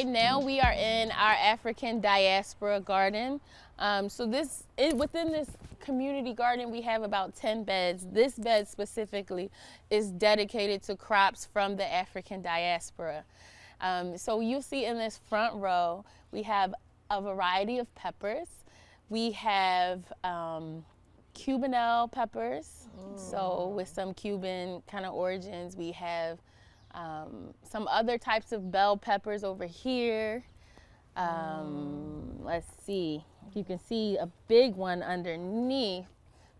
right now we are in our African Diaspora garden. Within this community garden, we have about 10 beds. This bed specifically is dedicated to crops from the African Diaspora. So you'll see in this front row, we have a variety of peppers. We have Cubanelle peppers, so with some Cuban kind of origins. We have some other types of bell peppers over here. Let's see, you can see a big one underneath.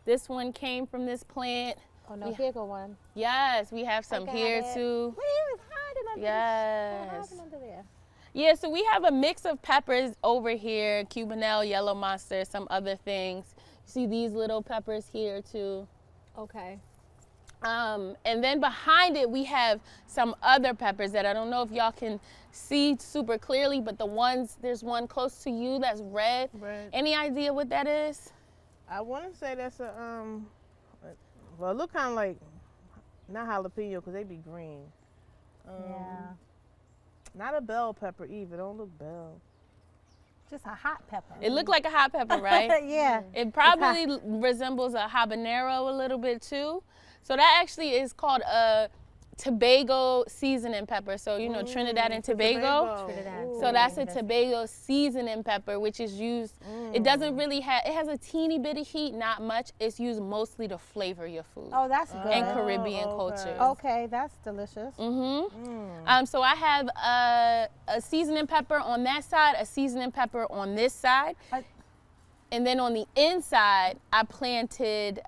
This one came from this plant. Oh no, here go one. Yes, we have some here too. Wait, it's hiding under yes. Hiding under there. Yeah, so we have a mix of peppers over here, Cubanelle, yellow monster, some other things. You see these little peppers here too. Okay. And then behind it, we have some other peppers that I don't know if y'all can see super clearly, but there's one close to you that's red. Red. Any idea what that is? I want to say that's a, well, it look kind of like, not jalapeno, because they be green. Yeah. Not a bell pepper either, don't look bell. Just a hot pepper. It looked like a hot pepper, right? Yeah. It probably resembles a habanero a little bit too. So that actually is called a Tobago seasoning pepper. So, you know, Trinidad and Tobago. So that's a Tobago seasoning pepper, which is used, it doesn't really have, it has a teeny bit of heat, not much. It's used mostly to flavor your food. Oh, that's good. And Caribbean cultures. Okay, that's delicious. So I have a seasoning pepper on that side, a seasoning pepper on this side. And then on the inside, I planted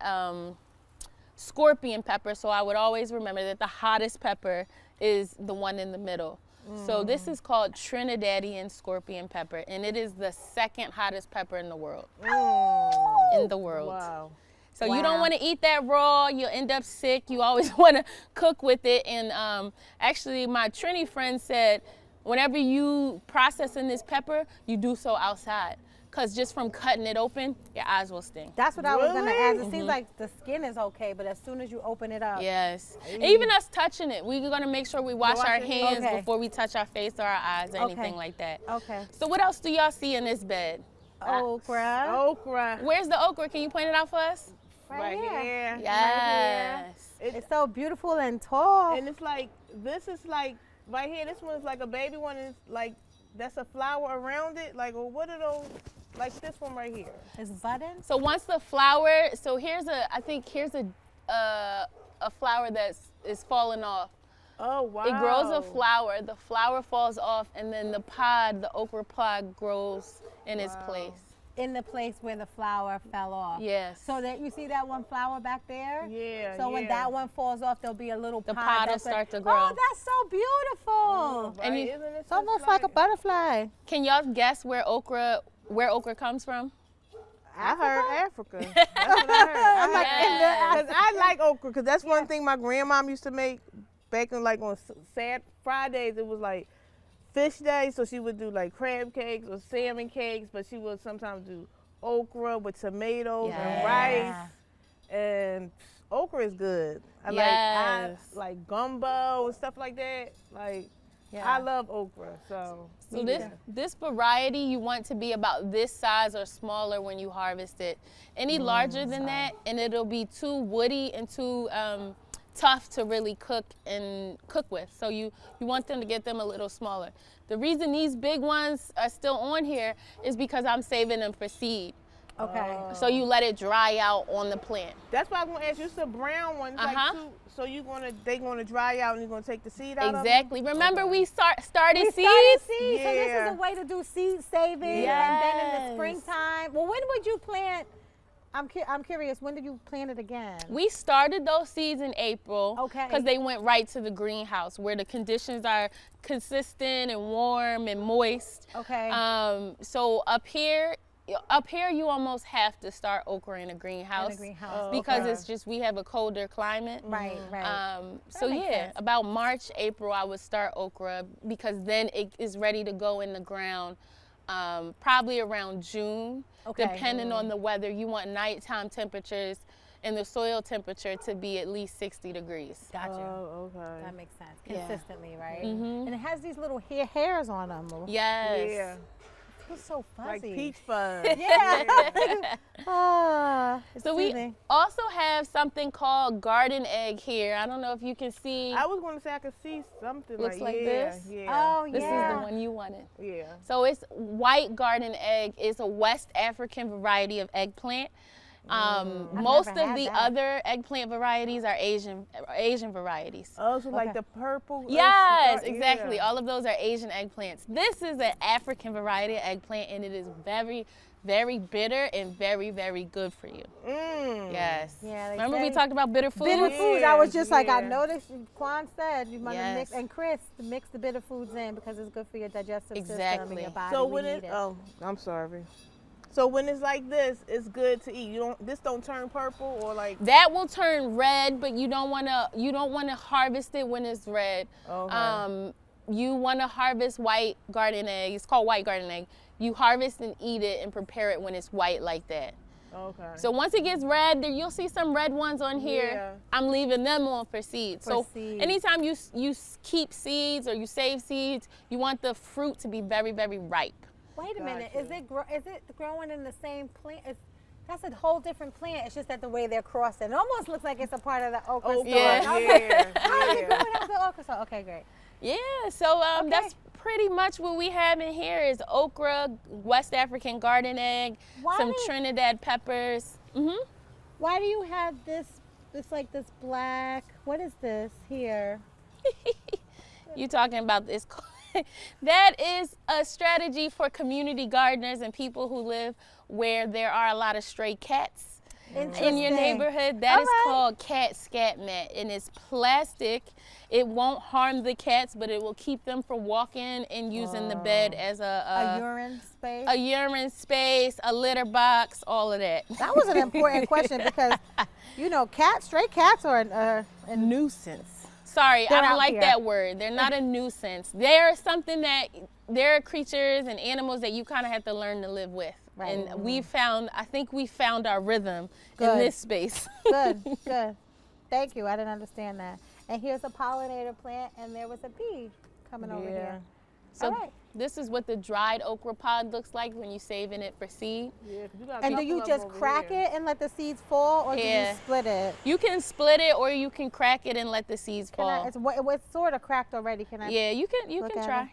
scorpion pepper, so I would always remember that the hottest pepper is the one in the middle. So this is called Trinidadian scorpion pepper, and it is the second hottest pepper in the world. In the world. Wow. So you don't want to eat that raw, you'll end up sick. You always want to cook with it. And actually my Trini friend said, whenever you processing this pepper, you do so outside. Because just from cutting it open, your eyes will sting. That's what I was going to ask. It seems like the skin is okay, but as soon as you open it up. Yes. Even us touching it, we're going to make sure we wash our hands before we touch our face or our eyes or anything like that. Okay. So what else do y'all see in this bed? Okra. Okra. Where's the okra? Can you point it out for us? Right here. Yes. It's so beautiful and tall. And it's like, this is like, right here, this one's like a baby one. Is like, that's a flower around it. Like, well, what are those? Like this one right here. It's budding. So once the flower, so I think here's a flower that is falling off. Oh, wow. It grows a flower, the flower falls off, and then the okra pod grows in its place. In the place where the flower fell off. Yes. So that you see that one flower back there? Yeah. So when that one falls off, there'll be a little pod. The pod will start to grow. Oh, that's so beautiful. Right. And Isn't it it's almost like a butterfly. Can y'all guess where okra comes from? I heard Africa. That's what I heard. I'm like, because I like okra, because that's one thing my grandmom used to make back in, like, on sad Fridays. It was like fish day, so she would do like crab cakes or salmon cakes, but she would sometimes do okra with tomatoes and rice. And okra is good. I like gumbo and stuff like that. Like, I love okra, so this variety, you want to be about this size or smaller when you harvest it. Any larger than that, and it'll be too woody and too tough to really cook with. So you want them to get them a little smaller. The reason these big ones are still on here is because I'm saving them for seed. Okay. So you let it dry out on the plant. That's why I was gonna ask you. It's the brown ones, like so they gonna dry out and you're gonna take the seed out. Exactly. Remember we started seeds. So this is a way to do seed saving, and then in the springtime. Well, when would you plant? I'm curious. When did you plant it again? We started those seeds in April. Okay. Because they went right to the greenhouse where the conditions are consistent and warm and moist. Okay. So up here you almost have to start okra in a greenhouse. Because it's just, we have a colder climate. Right. So yeah, about March, April, I would start okra because then it is ready to go in the ground probably around June, Okay. depending on the weather. You want nighttime temperatures and the soil temperature to be at least 60 degrees. Gotcha. Oh, okay. That makes sense. Yeah. Consistently, right? Mhm. And it has these little hairs on them. Yes. Yeah. It feels so fuzzy. Like peach fuzz. Yeah. Ah, So we soothing. also have something called garden egg here. I don't know if you can see. I was going to say I could see something Looks like yeah, this? Yeah. Oh, This yeah. is the one you wanted. Yeah. So it's white garden egg. It's a West African variety of eggplant. Most never of had the that. other eggplant varieties are Asian varieties. Oh, so like Okay. the purple. Yes, yeah. exactly. All of those are Asian eggplants. This is an African variety of eggplant, and it is very, very bitter and very, very good for you. Mm. Yes. Yeah, they Remember we say talked about bitter foods? Bitter foods. I was just like, I Yeah. noticed Quan said you want to mix, Yes. and Chris, to mix the bitter foods in because it's good for your digestive system Exactly. and your body. So We when need it, oh, I'm sorry. So when it's like this, it's good to eat. This don't turn purple or like. That will turn red, but you don't want to harvest it when it's red. Okay. You want to harvest white garden egg. It's called white garden egg. You harvest and eat it and prepare it when it's white like that. Okay. So once it gets red, there you'll see some red ones on here. Yeah. I'm leaving them on for seeds. For So seeds. anytime you keep seeds or you save seeds, you want the fruit to be very, very ripe. Wait a minute, Gotcha. is it growing in the same plant? That's a whole different plant. It's just that the way they're crossing. It almost looks like it's a part of the okra store. yeah. And I was like, Yeah. how is it Yeah. growing out the okra store? Okay, great. Yeah, so Okay. that's pretty much what we have in here is okra, West African garden egg, Why some do- Trinidad peppers. Why do you have this like this black, what is this here? You talking about this? That is a strategy for community gardeners and people who live where there are a lot of stray cats in your Interesting. neighborhood. That is All right. called cat scat mat, and it's plastic. It won't harm the cats, but it will keep them from walking and using the bed as A urine space? a urine space, a litter box, all of that. That was an important question because, you know, stray cats are a nuisance. Sorry, They're I don't out like here. that word. They're not a nuisance. They're something that they're creatures and animals that you kind of have to learn to live with. Right. And I think we found our rhythm in Good. this space. Good, good. Thank you. I didn't understand that. And here's a pollinator plant, and there was a bee coming over here. So All right. this is what the dried okra pod looks like when you're saving it for seed. Yeah, 'cause you got And do a you couple of just them over crack here. it and let the seeds fall, or do you Yeah. split it? You can split it or you can crack it and let the seeds Can fall. I, it's sort of cracked already. Can I? Yeah, you can look at try. it?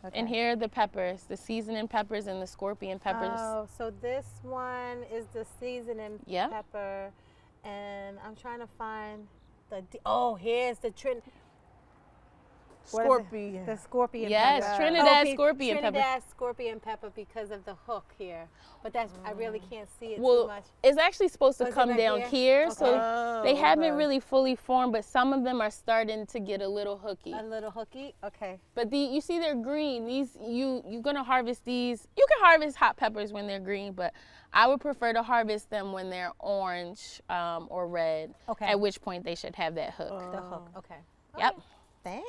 Okay. And here are the peppers, the seasoning peppers and the scorpion peppers. Oh, so this one is the seasoning Yep. pepper, and I'm trying to find oh, here's the what is it? Scorpion. The scorpion Yes, pepper. Trinidad Okay, scorpion pepper. Trinidad scorpion pepper because of the hook here, but that's I really can't see it too Well, much. it's actually supposed to Oh, is it come right down here? here, so Oh, they haven't okay. really fully formed, but some of them are starting to get a little hooky. A little hooky. Okay. But you see they're green. These you're gonna harvest these. You can harvest hot peppers when they're green, but I would prefer to harvest them when they're orange or red. Okay. At which point they should have that hook. The hook. Okay. Yep. Thank